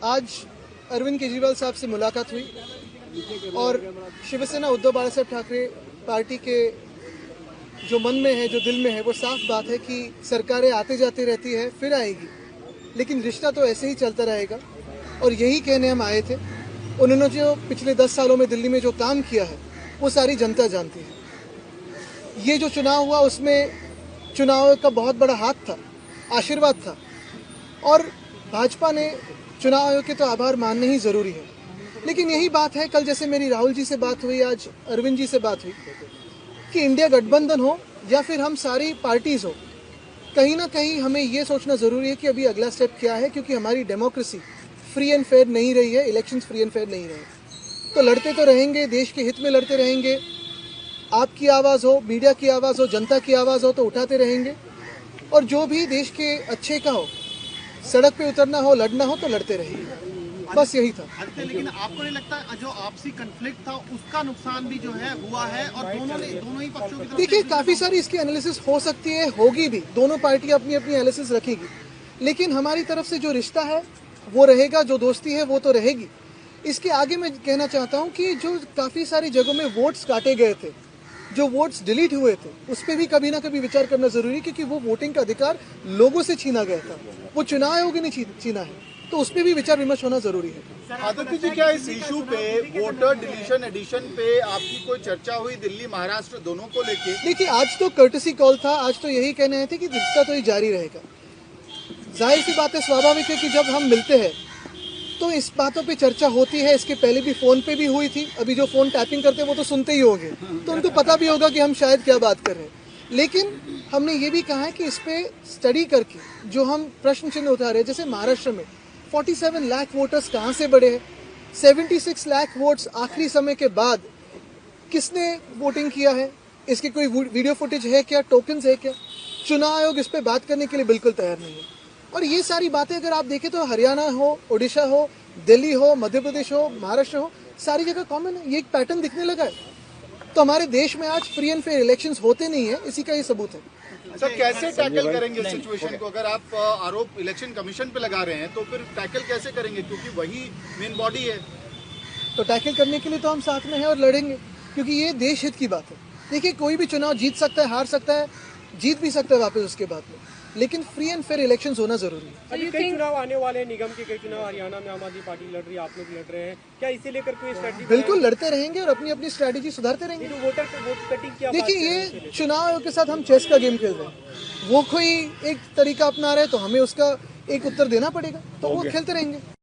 आज अरविंद केजरीवाल साहब से मुलाकात हुई और शिवसेना उद्धव बाला साहब ठाकरे पार्टी के जो मन में है, जो दिल में है, वो साफ बात है कि सरकारें आते जाते रहती है, फिर आएगी, लेकिन रिश्ता तो ऐसे ही चलता रहेगा। और यही कहने हम आए थे। उन्होंने जो पिछले 10 सालों में दिल्ली में जो काम किया है वो सारी जनता जानती है। ये जो चुनाव हुआ उसमें चुनाव का बहुत बड़ा हाथ था, आशीर्वाद था, और भाजपा ने चुनाव आयोग के तो आभार मानने ही ज़रूरी है। लेकिन यही बात है, कल जैसे मेरी राहुल जी से बात हुई, आज अरविंद जी से बात हुई, कि इंडिया गठबंधन हो या फिर हम सारी पार्टीज हो, कहीं ना कहीं हमें ये सोचना ज़रूरी है कि अभी अगला स्टेप क्या है, क्योंकि हमारी डेमोक्रेसी फ्री एंड फेयर नहीं रही है, इलेक्शंस फ्री एंड फेयर नहीं रहे। तो लड़ते तो रहेंगे, देश के हित में लड़ते रहेंगे। आपकी आवाज़ हो, मीडिया की आवाज़ हो, जनता की आवाज़ हो तो उठाते रहेंगे, और जो भी देश के अच्छे का हो, सड़क पे उतरना हो, लड़ना हो तो लड़ते रहेंगे। बस यही था। लेकिन आपको नहीं लगता जो आपसी कन्फ्लिक्ट था उसका नुकसान भी जो है हुआ है, और दोनों ही पक्षों की तरफ? देखिए, काफ़ी सारी इसकी एनालिसिस हो सकती है, होगी भी, दोनों पार्टी अपनी अपनी एनालिसिस रखेगी, लेकिन हमारी तरफ से जो रिश्ता है वो रहेगा, जो दोस्ती है वो तो रहेगी। इसके आगे मैं कहना चाहता हूँ कि जो काफ़ी सारी जगहों में वोट्स काटे गए थे, जो वोट्स डिलीट हुए थे, उस पर भी कभी ना कभी विचार करना जरूरी है, क्योंकि वो वोटिंग का अधिकार लोगों से छीना गया था, वो चुनाव आयोग ने छीना है, तो उस पर भी विचार विमर्श होना जरूरी है। आदित्य जी, क्या इस इशू पे वोटर डिलीशन एडिशन पे आपकी कोई चर्चा हुई दिल्ली महाराष्ट्र दोनों को लेके? देखिए, आज तो कर्टसी कॉल था, आज तो यही कहने आए थे कि रिश्ता तो ही जारी रहेगा। जाहिर सी बात है, स्वाभाविक है कि जब हम मिलते हैं तो इस बातों पे चर्चा होती है। इसके पहले भी फोन पे भी हुई थी, अभी जो फोन टैपिंग करते हैं वो तो सुनते ही होंगे, तो उनको पता भी होगा कि हम शायद क्या बात कर रहे हैं। लेकिन हमने ये भी कहा है कि इस पे स्टडी करके जो हम प्रश्न चिन्ह उठा रहे हैं, जैसे महाराष्ट्र में 47 लाख वोटर्स कहाँ से बढ़े हैं, 76 लाख वोट्स आखिरी समय के बाद किसने वोटिंग किया है, इसकी कोई वीडियो फुटेज है क्या, टोकन्स है क्या? चुनाव आयोग इस पे बात करने के लिए बिल्कुल तैयार नहीं है। और ये सारी बातें अगर आप देखें तो हरियाणा हो, उड़ीसा हो, दिल्ली हो, मध्य प्रदेश हो, महाराष्ट्र हो, सारी जगह कॉमन है। ये एक पैटर्न दिखने लगा है। तो हमारे देश में आज फ्री एंड फेयर इलेक्शंस होते नहीं है, इसी का ये सबूत है। सर, कैसे टैकल करेंगे सिचुएशन को? अगर आप आरोप इलेक्शन कमीशन पे लगा रहे हैं तो फिर टैकल कैसे करेंगे, क्योंकि वही मेन बॉडी है? तो टैकल करने के लिए तो हम साथ में हैं और लड़ेंगे, क्योंकि ये देश हित की बात है। देखिए, कोई भी चुनाव जीत सकता है, हार सकता है, जीत भी सकता है वापस उसके बाद में, लेकिन फ्री एंड फेयर इलेक्शंस होना जरूरी है। अभी कई चुनाव आने वाले हैं, निगम के कई चुनाव, हरियाणा में आम आदमी पार्टी लड़ रही है, आप लोग लड़ रहे हैं, क्या इसे लेकर कोई स्ट्रेटजी? बिल्कुल लड़ते रहेंगे और अपनी अपनी स्ट्रेटजी सुधारते रहेंगे। वोट कटिंग क्या? देखिए, ये चुनाव आयोग के साथ हम चेस का गेम खेल रहे हैं। वो कोई एक तरीका अपना रहे तो हमें उसका एक उत्तर देना पड़ेगा, तो वो खेलते रहेंगे।